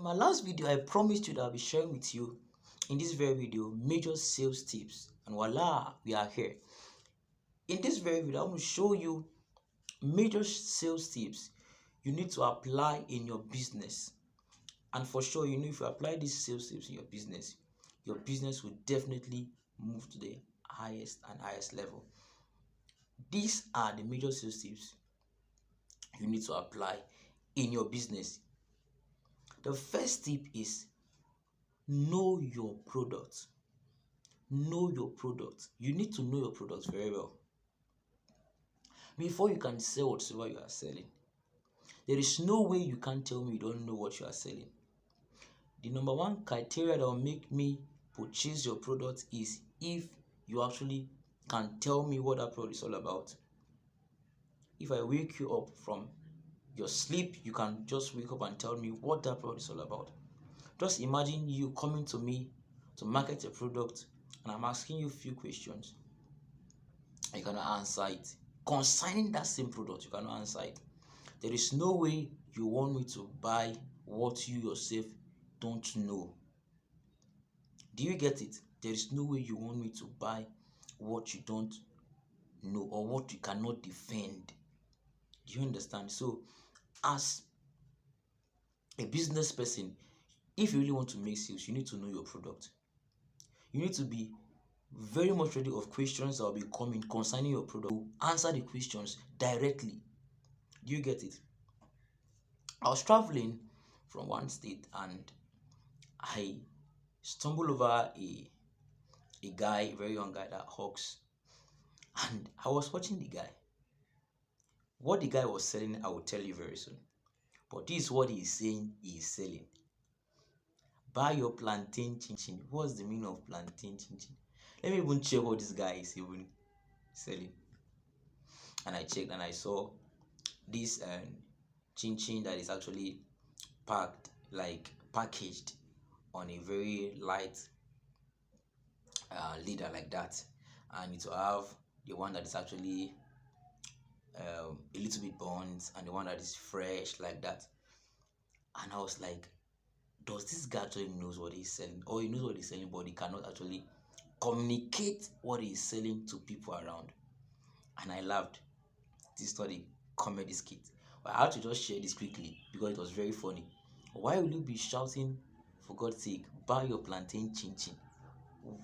In my last video, I promised you that I'll be sharing with you in this very video major sales tips, and voila, we are here. In this very video, I'm going to show you major sales tips you need to apply in your business. And for sure, you know, if you apply these sales tips in your business will definitely move to the highest and highest level. These are the major sales tips you need to apply in your business. The first tip is know your product. Know your product. You need to know your product very well before you can sell whatever you are selling. There is no way you can tell me you don't know what you are selling. The number one criteria that will make me purchase your product is if you actually can tell me what that product is all about. If I wake you up from your sleep, you can just wake up and tell me what that product is all about. Just imagine you coming to me to market a product and I'm asking you a few questions. You cannot answer it. Concerning that same product, you cannot answer it. There is no way you want me to buy what you yourself don't know. Do you get it? There is no way you want me to buy what you don't know or what you cannot defend. Do you understand? So, as a business person, if you really want to make sales, you need to know your product. You need to be very much ready of questions that will be coming concerning your product. Answer the questions directly. Do you get it? I was traveling from one state and I stumbled over a guy, a very young guy that hawks, and I was watching the guy. What the guy was selling, I will tell you very soon. But this is what he is saying he is selling. Buy your plantain chin. What's the meaning of plantain chin? Let me even check what this guy is even selling. And I checked and I saw this chin that is actually packaged on a very light leader like that, and it will have the one that is actually a little bit burnt and the one that is fresh like that. And I was like, does this guy actually knows what he's selling, or he knows what he's selling but he cannot actually communicate what he's selling to people around? And I laughed. This study comedy skit, but I had to just share this quickly because it was very funny. Why will you be shouting, for God's sake, buy your plantain chin?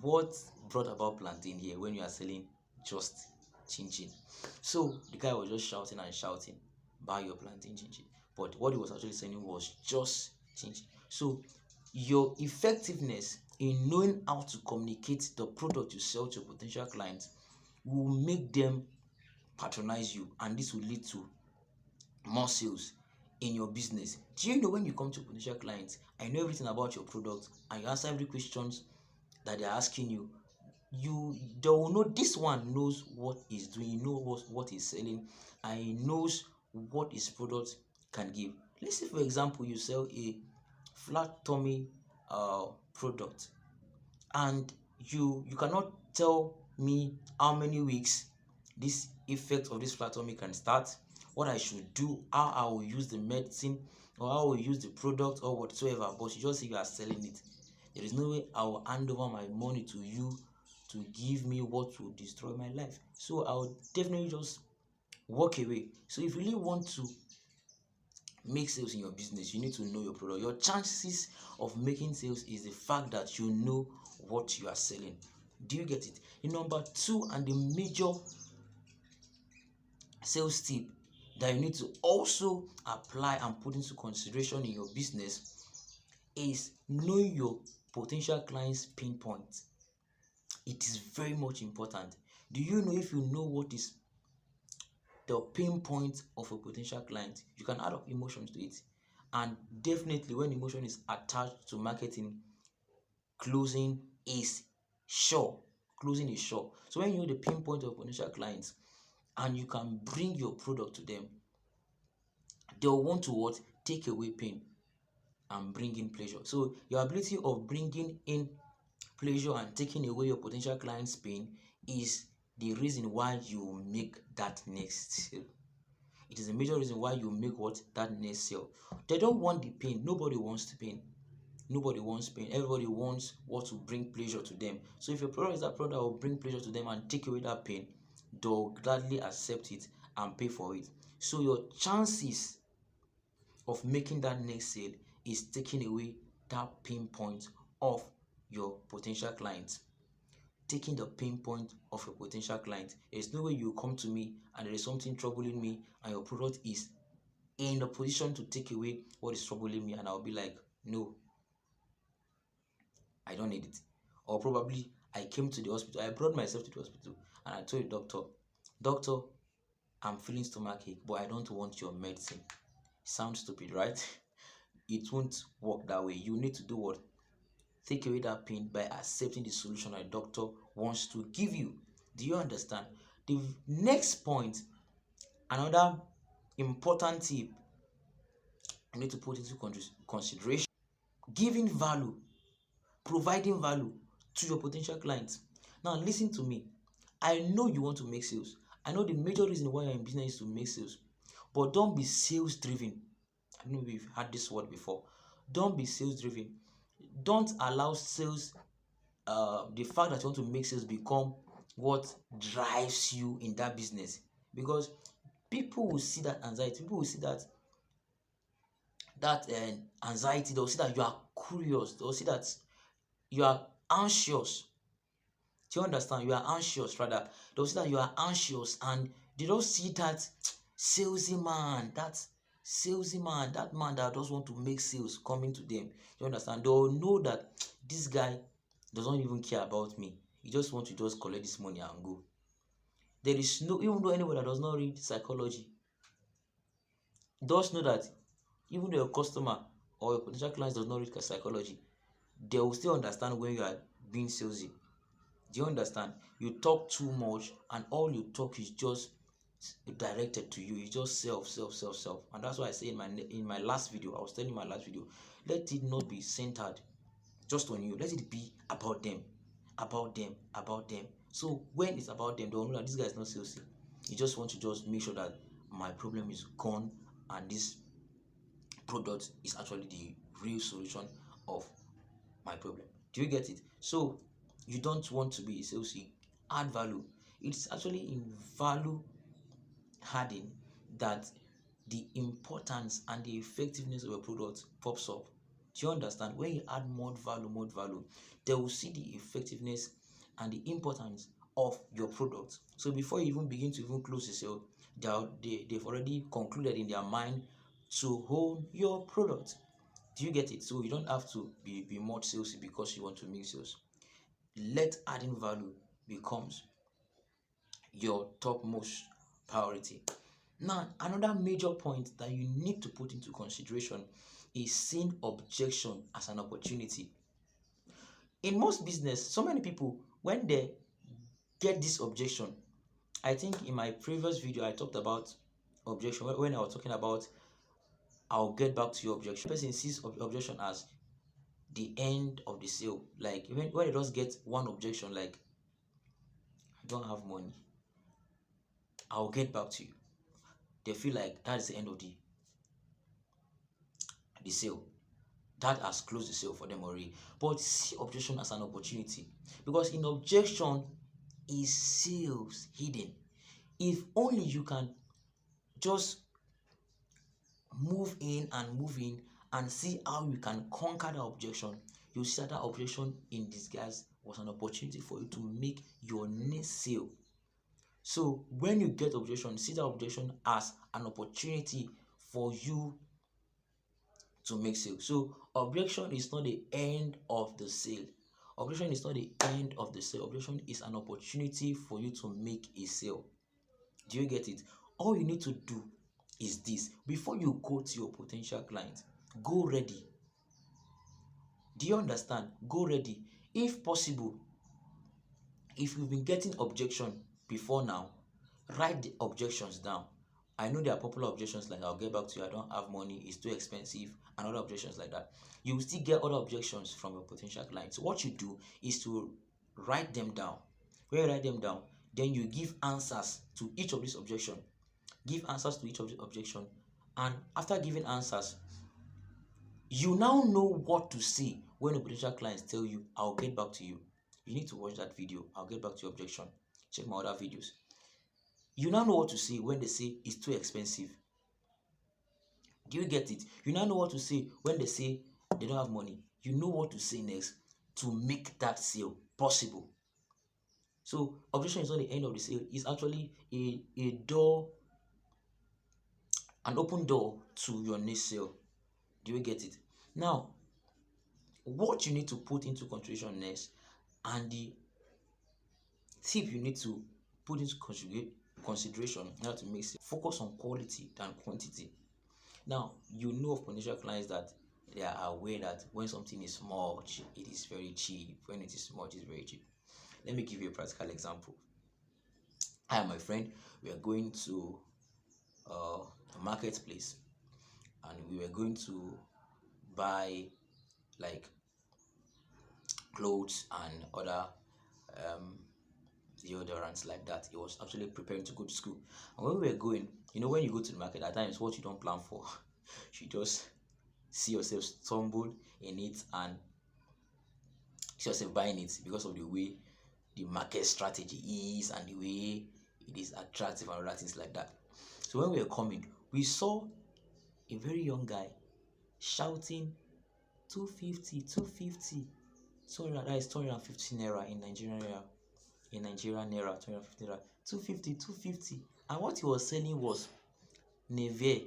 What brought about plantain here when you are selling just chin? So the guy was just shouting and shouting, buy your plantain chin. But what he was actually saying was just chin. So your effectiveness in knowing how to communicate the product you sell to potential clients will make them patronize you, and this will lead to more sales in your business. Do you know when you come to potential clients, I know everything about your product and you answer every questions that they're asking you, they will know this one knows what he's doing, he knows what he's selling, and he knows what his product can give. Let's say, for example, you sell a flat tummy product, and you cannot tell me how many weeks this effect of this flat tummy can start, what I should do, how I will use the medicine, or how I will use the product or whatsoever, but you just say you are selling it. There is no way I will hand over my money to you to give me what will destroy my life. So I will definitely just walk away. So if you really want to make sales in your business, you need to know your product. Your chances of making sales is the fact that you know what you are selling. Do you get it? The number two and the major sales tip that you need to also apply and put into consideration in your business is knowing your potential clients' pain points. It is very much important. Do you know, if you know what is the pain point of a potential client, you can add up emotions to it. And definitely when emotion is attached to marketing, closing is sure. Closing is sure. So when you know the pain point of potential clients and you can bring your product to them, they'll want to what? Take away pain and bring in pleasure. So your ability of bringing in pleasure and taking away your potential client's pain is the reason why you make that next sale. It is a major reason why you make what? That next sale. They don't want the pain. Nobody wants the pain. Nobody wants pain. Everybody wants what to bring pleasure to them. So if your product is that product that will bring pleasure to them and take away that pain, they'll gladly accept it and pay for it. So your chances of making that next sale is taking away that pain point of your potential client. Taking the pain point of your potential client. There's no way you come to me and there is something troubling me and your product is in the position to take away what is troubling me, and I'll be like, no, I don't need it. Or probably I came to the hospital, I brought myself to the hospital and I told the doctor, I'm feeling stomachache, but I don't want your medicine. Sounds stupid, right? It won't work that way. You need to do what? Take away that pain by accepting the solution that the doctor wants to give you. Do you understand? The next point, another important tip you need to put into consideration, giving value, providing value to your potential clients. Now, listen to me. I know you want to make sales. I know the major reason why you're in business is to make sales. But don't be sales driven. I know we've had this word before. Don't be sales driven. Don't allow sales, the fact that you want to make sales become what drives you in that business. Because people will see that anxiety, people will see that anxiety, they'll see that you are curious, they'll see that you are anxious. Do you understand? You are anxious, rather. They'll see that you are anxious and they don't see that salesy man, that man that does want to make sales coming to them. You understand? They'll know that this guy doesn't even care about me. He just wants to just collect this money and go. There is no, even though anyone that does not read psychology does know that even though your customer or your potential clients does not read psychology, they will still understand when you are being salesy. Do you understand? You talk too much and all you talk is just directed to you. It's just self. And that's why I say in my last video, I was telling my last video, let it not be centered just on you. Let it be about them. So when it's about them, they'll know that this guy is not salesy. He just wants to just make sure that my problem is gone and this product is actually the real solution of my problem. Do you get it? So you don't want to be a salesy. Add value. It's actually in value adding that the importance and the effectiveness of a product pops up. Do you understand? When you add more value, they will see the effectiveness and the importance of your product. So before you even begin to even close the sale, they've already concluded in their mind to own your product. Do you get it? So you don't have to be much salesy because you want to make sales. Let adding value becomes your topmost priority. Now, another major point that you need to put into consideration is seeing objection as an opportunity. In most business, so many people, when they get this objection, I think in my previous video I talked about objection when I was talking about I'll get back to your objection. The person sees objection as the end of the sale. Like when they just get one objection, like I don't have money, I'll get back to you. They feel like that is the end of the sale. That has closed the sale for them already. But see objection as an opportunity, because in objection is sales hidden. If only you can just move in and see how you can conquer that objection, you see that objection in disguise was an opportunity for you to make your next sale. So when you get objection, see that objection as an opportunity for you to make sale. So objection is not the end of the sale. Objection is not the end of the sale. Objection is an opportunity for you to make a sale. Do you get it? All you need to do is this. Before you go to your potential client, go ready. Do you understand? Go ready. If possible, if you've been getting objection before now, write the objections down. I know there are popular objections like I'll get back to you, I don't have money, it's too expensive, and other objections like that. You will still get other objections from your potential clients. So what you do is to write them down. When you write them down, then you give answers to each of these objections. give answers to each of the objection, and after giving answers, you now know what to say when a potential clients tell you, I'll get back to you. You need to watch that video. I'll get back to your objection. Check my other videos. You now know what to say when they say it's too expensive. Do you get it? You now know what to say when they say they don't have money. You know what to say next to make that sale possible. So objection is not the end of the sale. It's actually a door, an open door to your next sale. Do you get it? Now, what you need to put into consideration next, and the tip you need to put into consideration now to make sale, focus on quality than quantity. Now, you know of potential clients that they are aware that when something is much, it is very cheap. When it is much, it's very cheap. Let me give you a practical example. I and my friend, we are going to a marketplace, and we were going to buy like clothes and other deodorants like that. He was actually preparing to go to school, and when we were going, when you go to the market at times, what you don't plan for, you just see yourself stumble in it and see yourself buying it because of the way the market strategy is and the way it is attractive and other things like that. So when we were coming, we saw a very young guy shouting 250, 250. So that is 250 naira in Nigerian naira. In Nigerian naira, 250 naira. 250, 250. And what he was selling was Nivea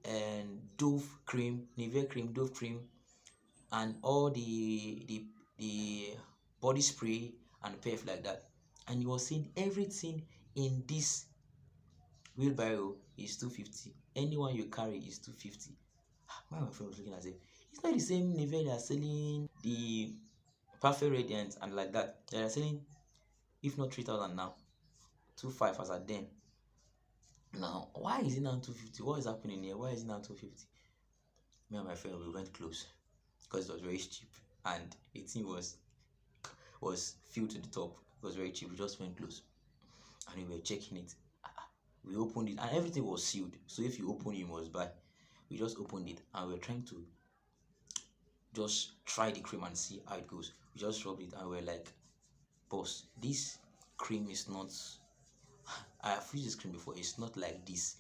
and Dove cream, Nivea cream, Dove cream, and all the body spray and perf like that. And he was saying everything in this wheelbarrow is 250. Anyone you carry is 250. My friend was looking at it. It's not the same Nivea they are selling, the Perfect Radiant and like that. They are selling, if not 3,000 now, 2,500 as at then. Now, why is it now 250? What is happening here? Why is it now 250? Me and my friend, we went close because it was very cheap and the thing was filled to the top. It was very cheap. We just went close and we were checking it. We opened it and everything was sealed. So if you open it, you must buy. We just opened it and we were trying to just try the cream and see how it goes. We just rubbed it and we were like, boss, this cream is not, I have used this cream before, it's not like this.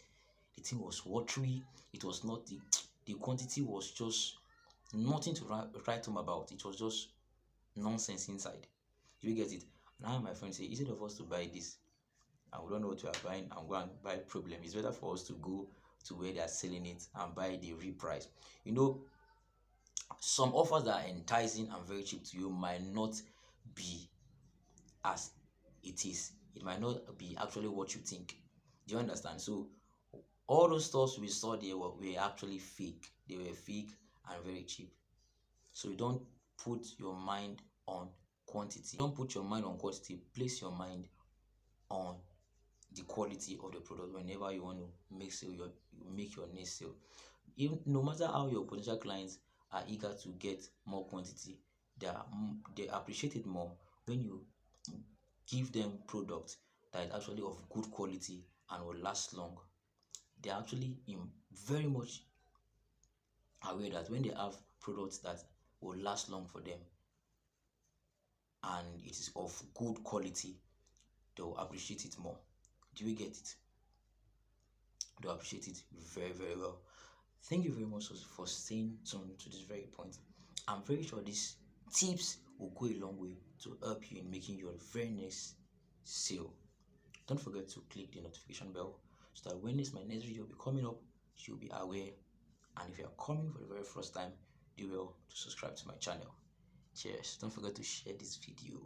The thing was watery. It was not, the quantity was just nothing to write home about. It was just nonsense inside. You get it? Now my friend say, instead of us to buy this and we don't know what we are buying and go and buy problem, it's better for us to go to where they are selling it and buy the real price. Some offers that are enticing and very cheap to you might not be as it is. It might not be actually what you think. Do you understand? So all those stores we saw there were actually fake. They were fake and very cheap. So you don't put your mind on quantity. Don't put your mind on quantity. Place your mind on the quality of the product whenever you want to make your next sale. No matter how your potential clients are eager to get more quantity, they appreciate it more when you give them products that is actually of good quality and will last long. They are actually very much aware that when they have products that will last long for them and it is of good quality, they will appreciate it more. Do you get it? They will appreciate it very, very well. Thank you very much for staying tuned to this very point. I'm very sure these tips will go a long way to help you in making your very next sale. Don't forget to click the notification bell so that when my next video will be coming up, you'll be aware. And if you are coming for the very first time, do well to subscribe to my channel. Cheers. Don't forget to share this video.